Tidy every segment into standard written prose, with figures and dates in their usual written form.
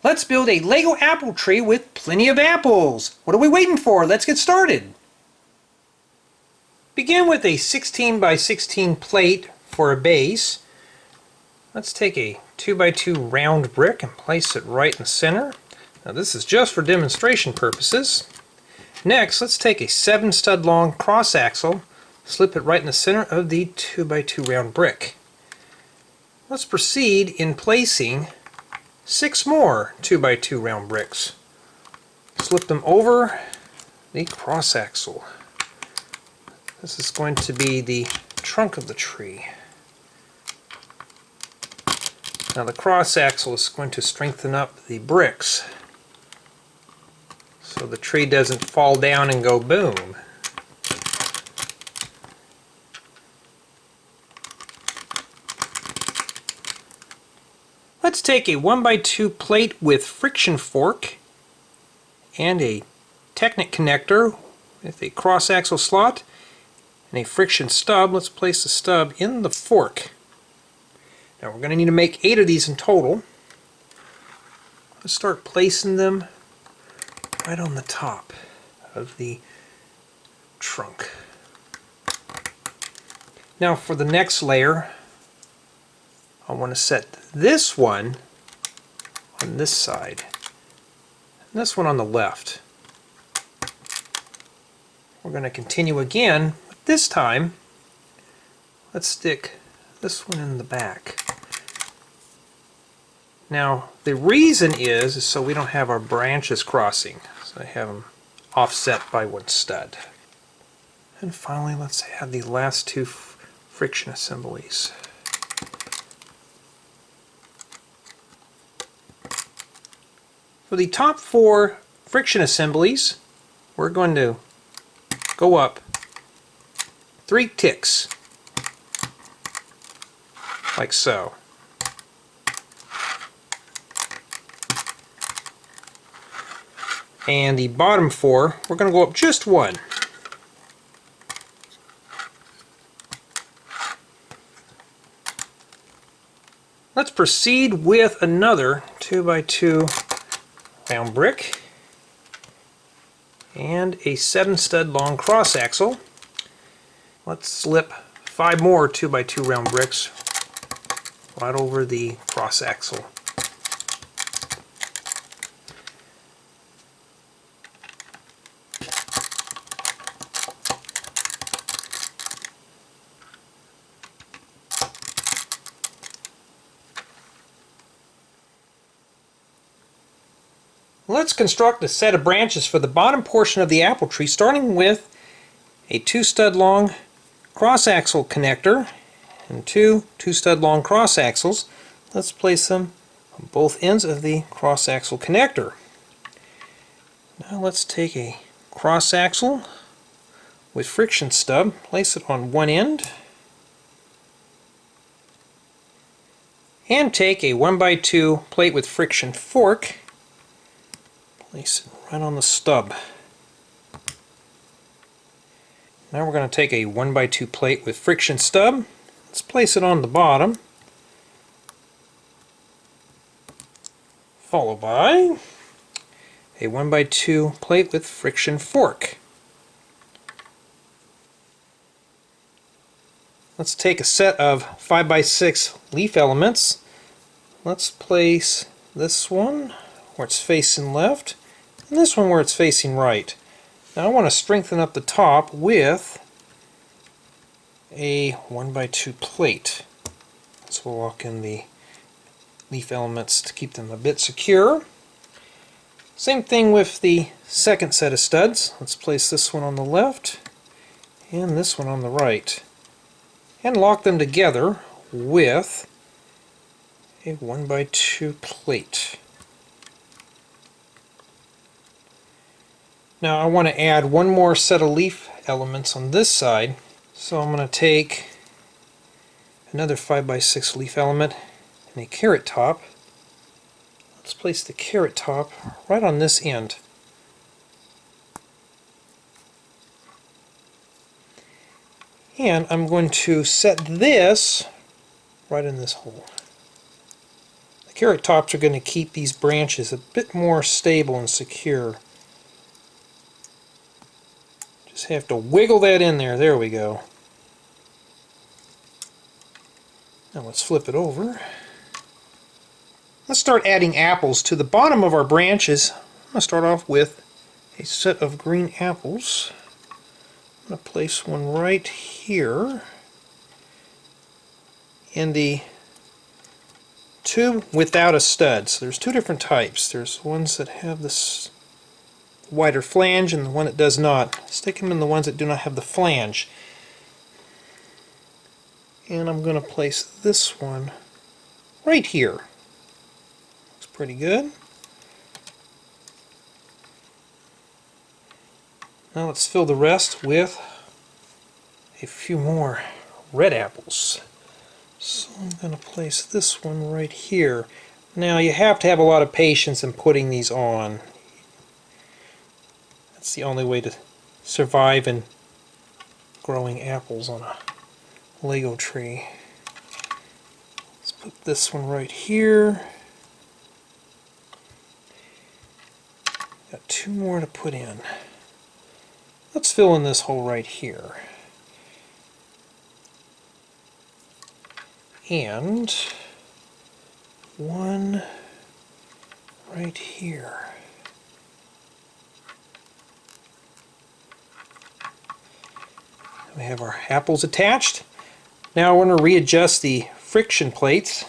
Let's build a Lego apple tree with plenty of apples. What are we waiting for? Let's get started. Begin with a 16 by 16 plate for a base. Let's take a 2 by 2 round brick and place it right in the center. Now this is just for demonstration purposes. Next, let's take a 7 stud long cross axle, slip it right in the center of the 2 by 2 round brick. Let's proceed in placing 6 more 2 by 2 round bricks. Slip them over the cross axle. This is going to be the trunk of the tree. Now the cross axle is going to strengthen up the bricks so the tree doesn't fall down and go boom. Let's take a 1 by 2 plate with friction fork and a Technic connector with a cross axle slot and a friction stub. Let's place the stub in the fork. Now we're going to need to make 8 of these in total. Let's start placing them right on the top of the trunk. Now for the next layer, I want to set this one on this side and this one on the left. We're going to continue again, but this time let's stick this one in the back. Now the reason is so we don't have our branches crossing, so I have them offset by one stud. And finally let's add the last 2 friction assemblies. For the top 4 friction assemblies, we're going to go up 3 ticks, like so. And the bottom 4, we're going to go up just 1. Let's proceed with another 2 by 2 round brick and a 7 stud long cross axle. Let's slip 5 more 2 by 2 round bricks right over the cross axle. Let's construct a set of branches for the bottom portion of the apple tree, starting with a 2 stud long cross axle connector and 2 stud long cross axles. Let's place them on both ends of the cross axle connector. Now let's take a cross axle with friction stub, place it on one end, and take a 1 by 2 plate with friction fork, place it right on the stub. Now we're going to take a 1 by 2 plate with friction stub. Let's place it on the bottom, followed by a 1 by 2 plate with friction fork. Let's take a set of 5 by 6 leaf elements. Let's place this one where it's facing left and this one where it's facing right. Now I want to strengthen up the top with a 1 by 2 plate. So we'll lock in the leaf elements to keep them a bit secure. Same thing with the second set of studs. Let's place this one on the left and this one on the right, and lock them together with a 1 by 2 plate. Now I want to add one more set of leaf elements on this side, so I'm going to take another 5 by 6 leaf element and a carrot top. Let's place the carrot top right on this end. And I'm going to set this right in this hole. The Carrot tops are going to keep these branches a bit more stable and secure. Just have to wiggle that in there. There we go. Now let's flip it over. Let's start adding apples to the bottom of our branches. I'm going to start off with a set of green apples. I'm going to place one right here in the tube without a stud. So there's two different types. There's ones that have this wider flange and the one that does not. Stick them in the ones that do not have the flange. And I'm going to place this one right here. Looks pretty good. Now let's fill the rest with a few more red apples. So I'm going to place this one right here. Now you have to have a lot of patience in putting these on. That's the only way to survive in growing apples on a Lego tree. Let's put this one right here. Got two more to put in. Let's fill in this hole right here. And one right here. We have our apples attached. Now I want to readjust the friction plates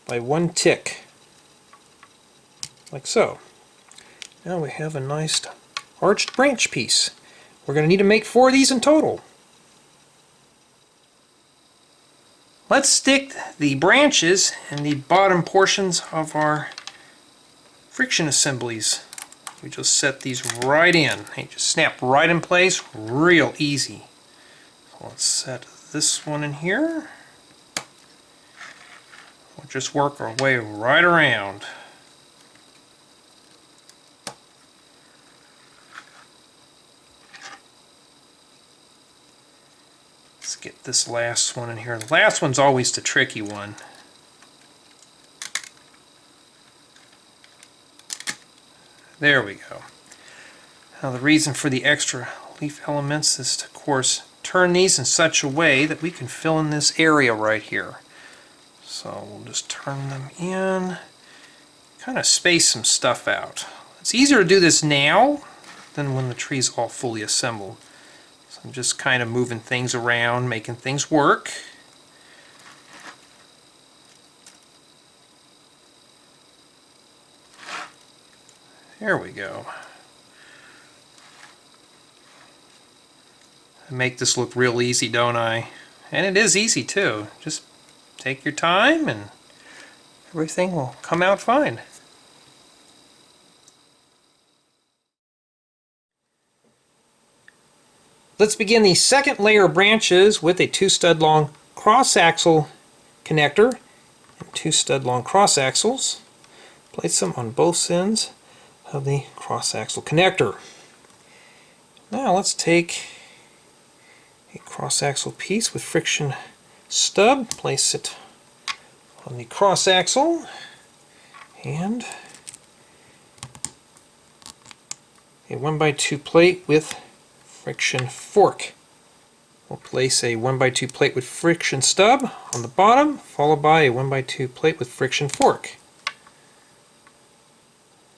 by one tick, like so. Now we have a nice arched branch piece. We're going to need to make 4 of these in total. Let's stick the branches in the bottom portions of our friction assemblies. We just set these right in. They just snap right in place, real easy. So let's set this one in here. We'll just work our way right around. Let's get this last one in here. The last one's always the tricky one. There we go. Now the reason for the extra leaf elements is to, of course, turn these in such a way that we can fill in this area right here. So we'll just turn them in, kind of space some stuff out. It's easier to do this now than when the tree's all fully assembled. So I'm just kind of moving things around, making things work. There we go. I make this look real easy, don't I? And it is easy too. Just take your time and everything will come out fine. Let's begin the second layer of branches with a 2 stud long cross axle connector and 2 stud long cross axles. Place them on both ends of the cross axle connector. Now let's take a cross axle piece with friction stub, place it on the cross axle, and a 1x2 plate with friction fork. We'll place a 1x2 plate with friction stub on the bottom, followed by a 1x2 plate with friction fork.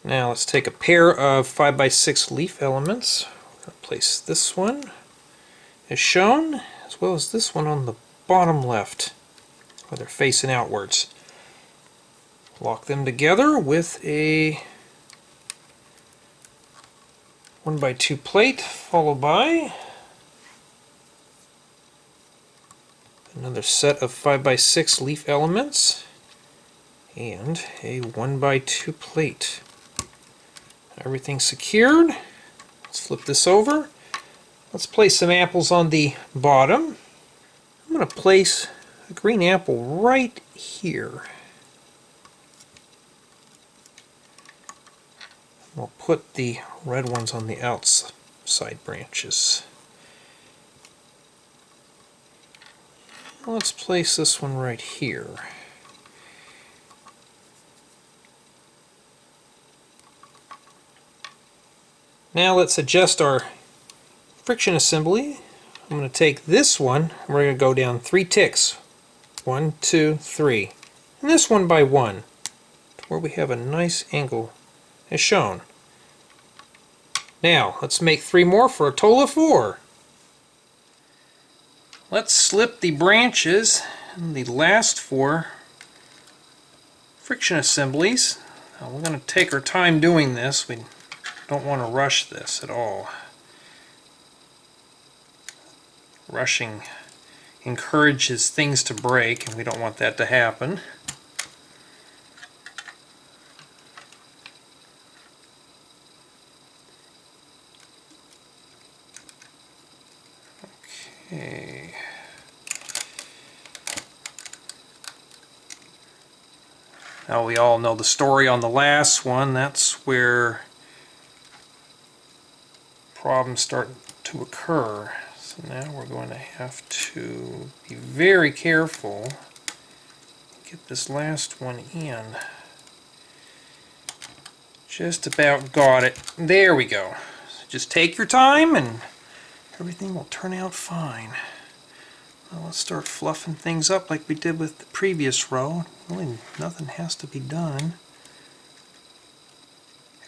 Now let's take a pair of 5x6 leaf elements. We're going to place this one as shown, as well as this one on the bottom left, where they're facing outwards. Lock them together with a 1x2 plate, followed by another set of 5x6 leaf elements and a 1x2 plate. Everything secured. Let's flip this over. Let's place some apples on the bottom. I'm going to place a green apple right here. We'll put the red ones on the outside branches. Let's place this one right here. Now let's adjust our friction assembly. I'm going to take this one and we're going to go down 3 ticks. 1, 2, 3. And this one by 1, where we have a nice angle as shown. Now let's make 3 more for a total of 4. Let's slip the branches in the last 4 friction assemblies. Now we're going to take our time doing this. We don't want to rush this at all. Rushing encourages things to break, and we don't want that to happen. Okay. Now we all know the story on the last one. That's where problems start to occur. So now we're going to have to be very careful. Get this last one in. Just about got it. There we go. So just take your time and everything will turn out fine. Now let's start fluffing things up like we did with the previous row. Really nothing has to be done.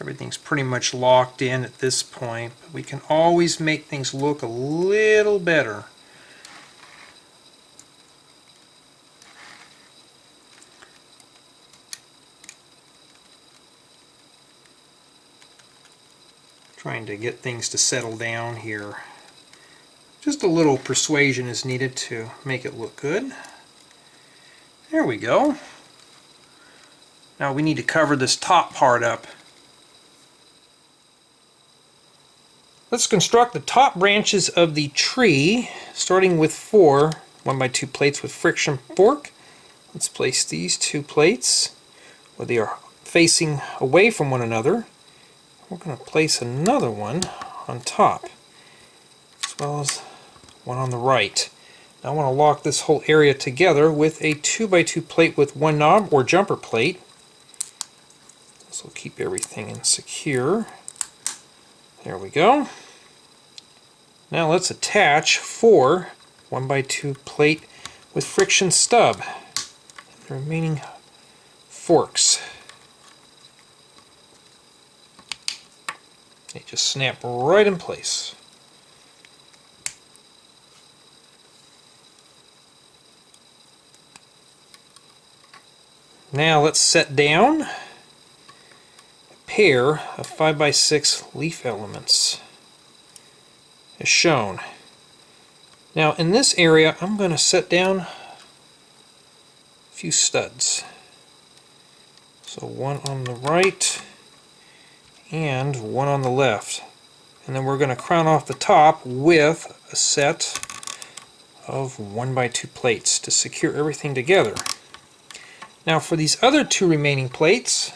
Everything's pretty much locked in at this point, but we can always make things look a little better. Trying to get things to settle down here. Just a little persuasion is needed to make it look good. There we go. Now we need to cover this top part up. Let's construct the top branches of the tree, starting with 4 1x2 plates with friction fork. Let's place these 2 plates where they are facing away from one another. We're going to place another one on top, as well as one on the right. Now I want to lock this whole area together with a 2x2 plate with 1 knob or jumper plate. This will keep everything in secure. There we go. Now let's attach 4 1x2 plate with friction stub and the remaining forks. They just snap right in place. Now let's set down a pair of 5x6 leaf elements as shown. Now in this area I'm going to set down a few studs. So one on the right and one on the left. And then we're going to crown off the top with a set of 1x2 plates to secure everything together. Now for these other 2 remaining plates,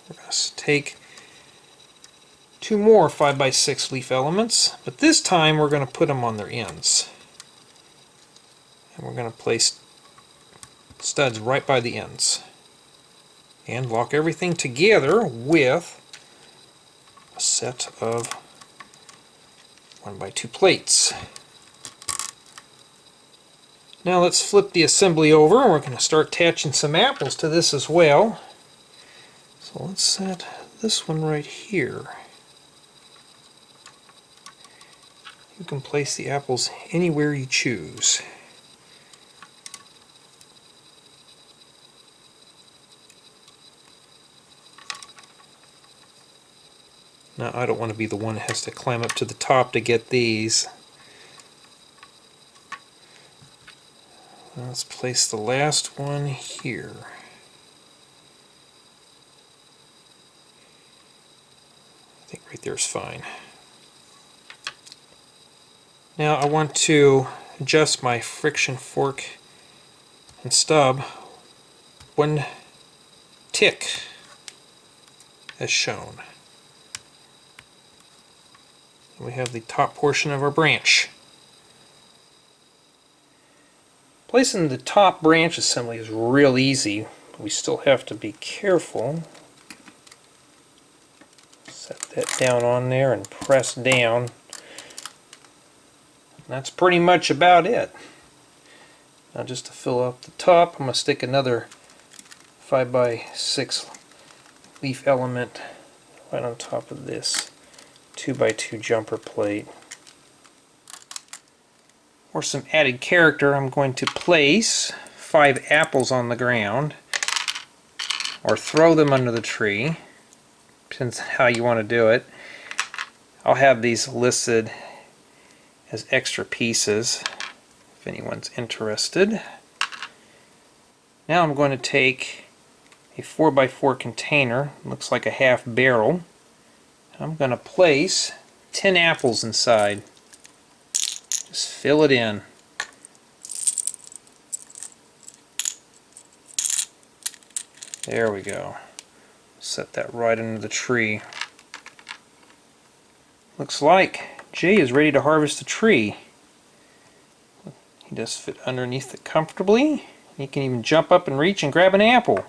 we're going to take 2 more 5x6 leaf elements, but this time we're going to put them on their ends. And we're going to place studs right by the ends. And lock everything together with a set of 1x2 plates. Now let's flip the assembly over, and we're going to start attaching some apples to this as well. So let's set this one right here. You can place the apples anywhere you choose. Now I don't want to be the one that has to climb up to the top to get these. Let's place the last one here. I think right there is fine. Now I want to adjust my friction fork and stub 1 tick as shown. And we have the top portion of our branch. Placing the top branch assembly is real easy, but we still have to be careful. Set that down on there and press down. That's pretty much about it. Now just to fill up the top, I'm going to stick another 5x6 leaf element right on top of this 2x2 jumper plate. For some added character, I'm going to place 5 apples on the ground, or throw them under the tree. Depends on how you want to do it. I'll have these listed as extra pieces if anyone's interested. Now I'm going to take a 4x4 container, looks like a half barrel. I'm going to place 10 apples inside. Just fill it in. There we go. Set that right under the tree. Looks like Jay is ready to harvest the tree. He does fit underneath it comfortably. He can even jump up and reach and grab an apple.